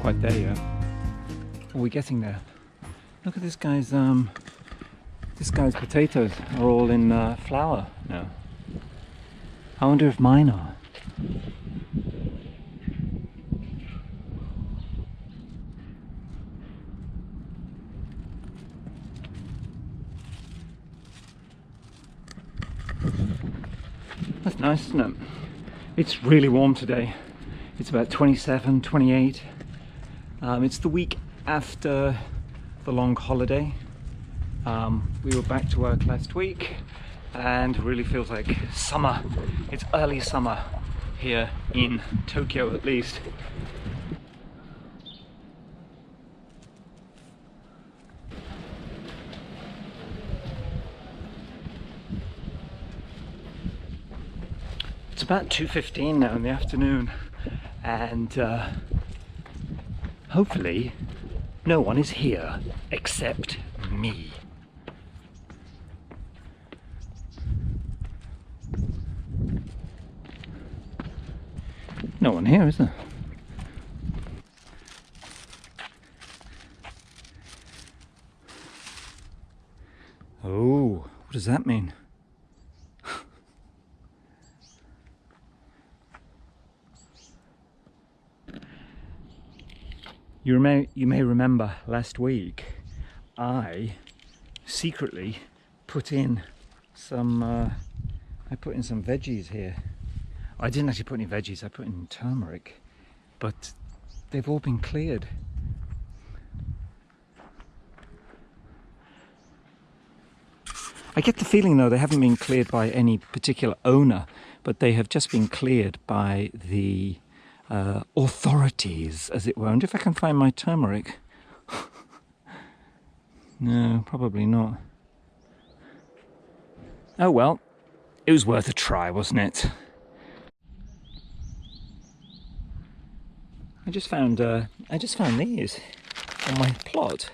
quite there yet. Are we getting there? Look at this guy's potatoes are all in flower now. I wonder if mine are. That's nice, isn't it? It's really warm today. It's about 27, 28. It's the week after the long holiday. We were back to work last week and it really feels like summer. It's early summer here in Tokyo at least. It's about 2:15 now in the afternoon and hopefully no one is here except me. No one here, is there? Oh, what does that mean? You may remember last week I secretly put in some veggies here. I didn't actually put any veggies, I put in turmeric, but they've all been cleared. I get the feeling though they haven't been cleared by any particular owner, but they have just been cleared by the authorities, as it were. I wonder if I can find my turmeric. No, probably not. Oh well, it was worth a try, wasn't it? I just found these on my plot.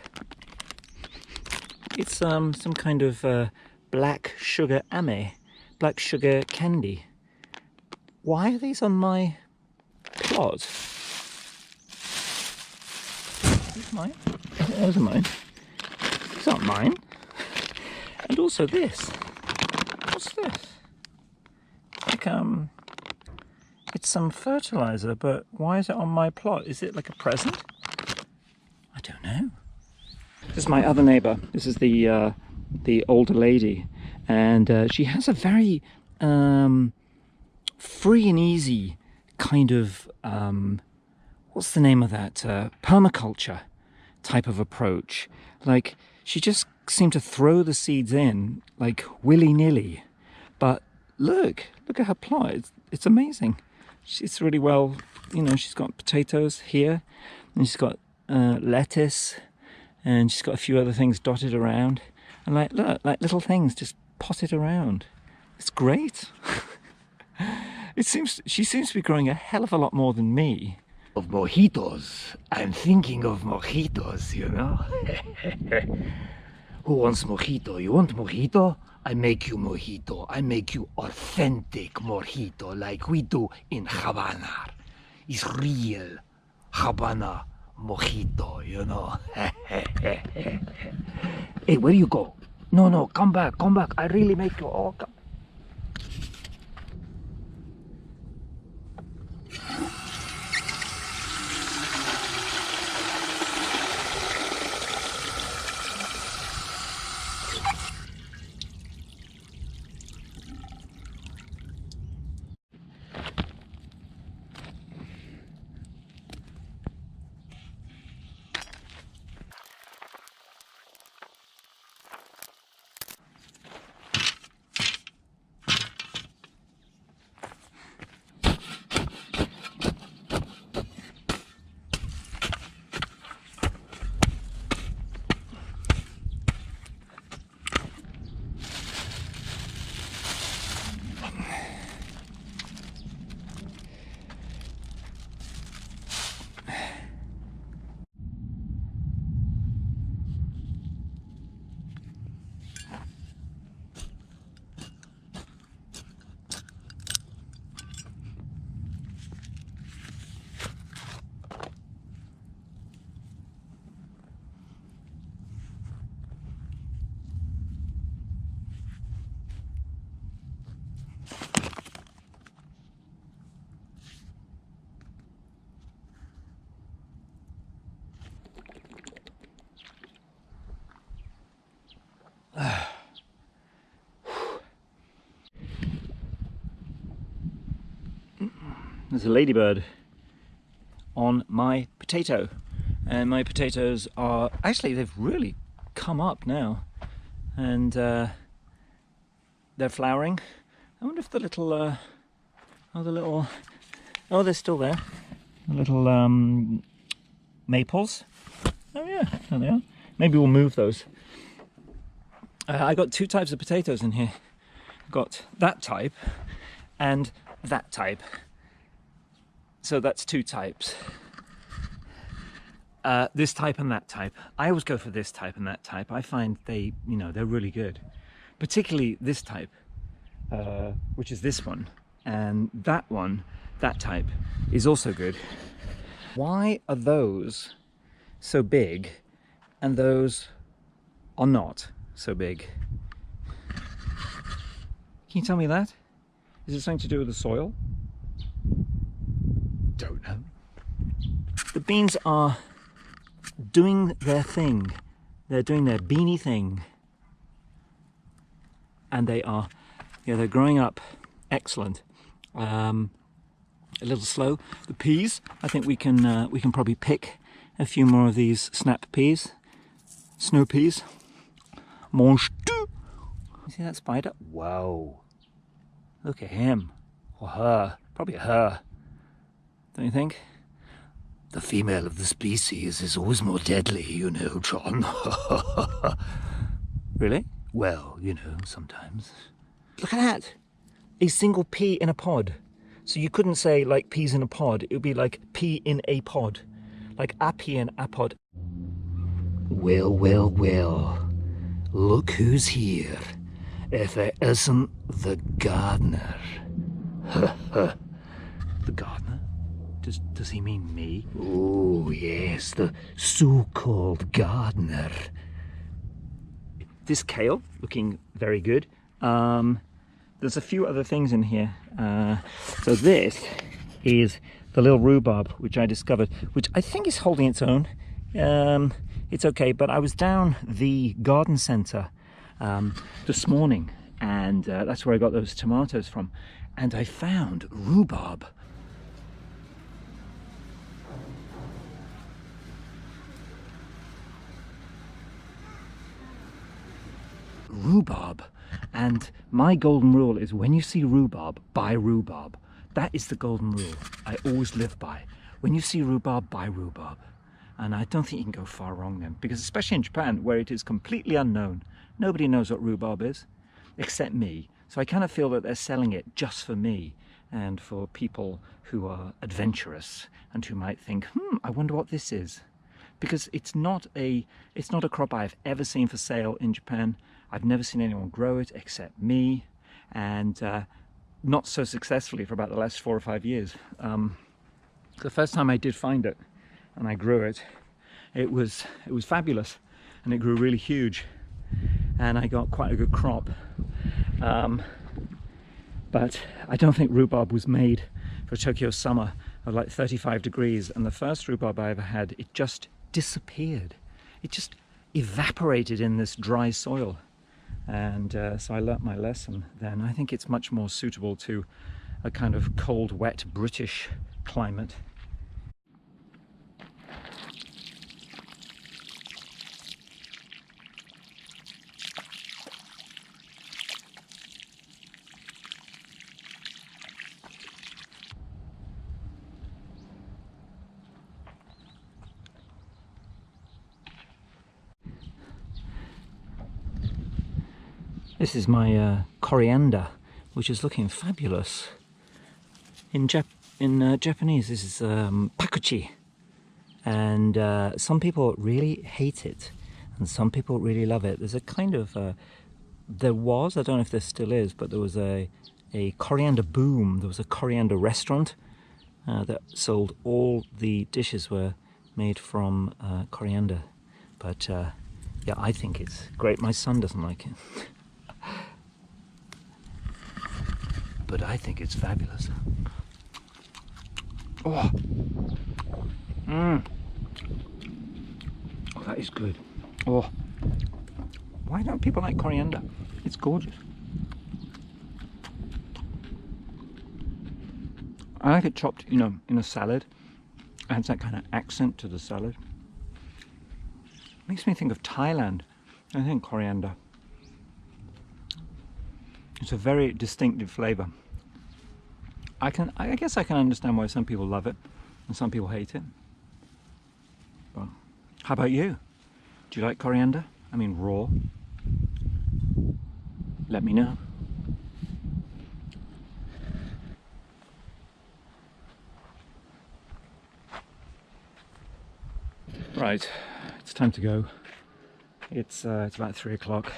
It's some kind of black sugar ame, black sugar candy. Why are these on my plot? Is mine? Those are mine. These aren't mine. And also this. What's this? Like it's some fertilizer, but why is it on my plot? Is it like a present? I don't know. This is my other neighbour. This is the older lady, and she has a very free and easy kind of what's the name of that, permaculture type of approach. Like, she just seemed to throw the seeds in like willy-nilly, but look at her plot. It's amazing. It's really well, you know, she's got potatoes here, and she's got lettuce, and she's got a few other things dotted around, and like, look, like little things just potted around. It's great. She seems to be growing a hell of a lot more than me. Of mojitos. I'm thinking of mojitos, you know. Who wants mojito? You want mojito? I make you mojito. I make you authentic mojito like we do in Havana. It's real Havana mojito, you know. Hey, where do you go? No, come back. I really make you all come. there's a ladybird on my potato, and my potatoes are actually, they've really come up now, and they're flowering. I wonder if the little oh, they're still there, the little maples. Oh yeah, there they are. Maybe we'll move those. I got two types of potatoes in here. I've got that type and that type. So that's two types. This type and that type. I always go for this type and that type. I find they, they're really good. Particularly this type, which is this one. And that one, that type, is also good. Why are those so big and those are not so big? Can you tell me that? Is it something to do with the soil? Don't know. The beans are doing their thing. They're doing their beanie thing. And they are, they're growing up excellent. A little slow. The peas, I think we can probably pick a few more of these snap peas, snow peas. Mange tout. You see that spider? Whoa! Look at him, or her. Probably her. Don't you think? The female of the species is always more deadly, you know, John. Really? Well, sometimes. Look at that! A single pea in a pod. So you couldn't say like peas in a pod. It would be like pea in a pod, like a pea in a pod. Well, well, well. Look who's here. If it isn't the gardener. The gardener? Does he mean me? Oh, yes, the so-called gardener. This kale, looking very good. There's a few other things in here. So this is the little rhubarb, which I discovered, which I think is holding its own. It's okay, but I was down the garden centre this morning, and that's where I got those tomatoes from, and I found rhubarb. Rhubarb. And my golden rule is, when you see rhubarb, buy rhubarb. That is the golden rule I always live by. When you see rhubarb, buy rhubarb. And I don't think you can go far wrong then, because especially in Japan, where it is completely unknown, nobody knows what rhubarb is, except me. So I kind of feel that they're selling it just for me, and for people who are adventurous and who might think, I wonder what this is. Because it's not a crop I've ever seen for sale in Japan. I've never seen anyone grow it except me, and not so successfully for about the last 4 or 5 years. The first time I did find it and I grew it, it was fabulous, and it grew really huge, and I got quite a good crop. But I don't think rhubarb was made for Tokyo summer of like 35 degrees, and the first rhubarb I ever had, it just disappeared. It just evaporated in this dry soil. And so I learnt my lesson then. I think it's much more suitable to a kind of cold, wet British climate. This is my coriander, which is looking fabulous. In Japanese, this is pakuchi, and some people really hate it, and some people really love it. There's a kind of I don't know if there still is, but there was a coriander boom. There was a coriander restaurant that sold, all the dishes were made from coriander. But yeah, I think it's great. My son doesn't like it. But I think it's fabulous. Oh, oh, that is good. Oh, why don't people like coriander? It's gorgeous. I like it chopped, you know, in a salad. It adds that kind of accent to the salad. Makes me think of Thailand. I think coriander. It's a very distinctive flavor. I guess I can understand why some people love it and some people hate it. But how about you? Do you like coriander? I mean raw? Let me know. Right, it's time to go. It's about 3 o'clock,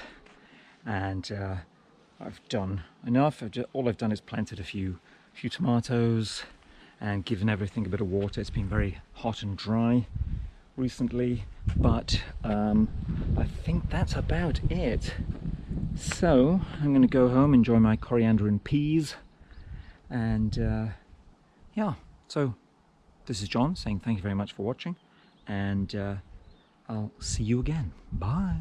and I've done enough. All I've done is planted a few tomatoes and given everything a bit of water. It's been very hot and dry recently, but I think that's about it. So I'm going to go home, enjoy my coriander and peas, and yeah. So this is John saying thank you very much for watching, and I'll see you again. Bye.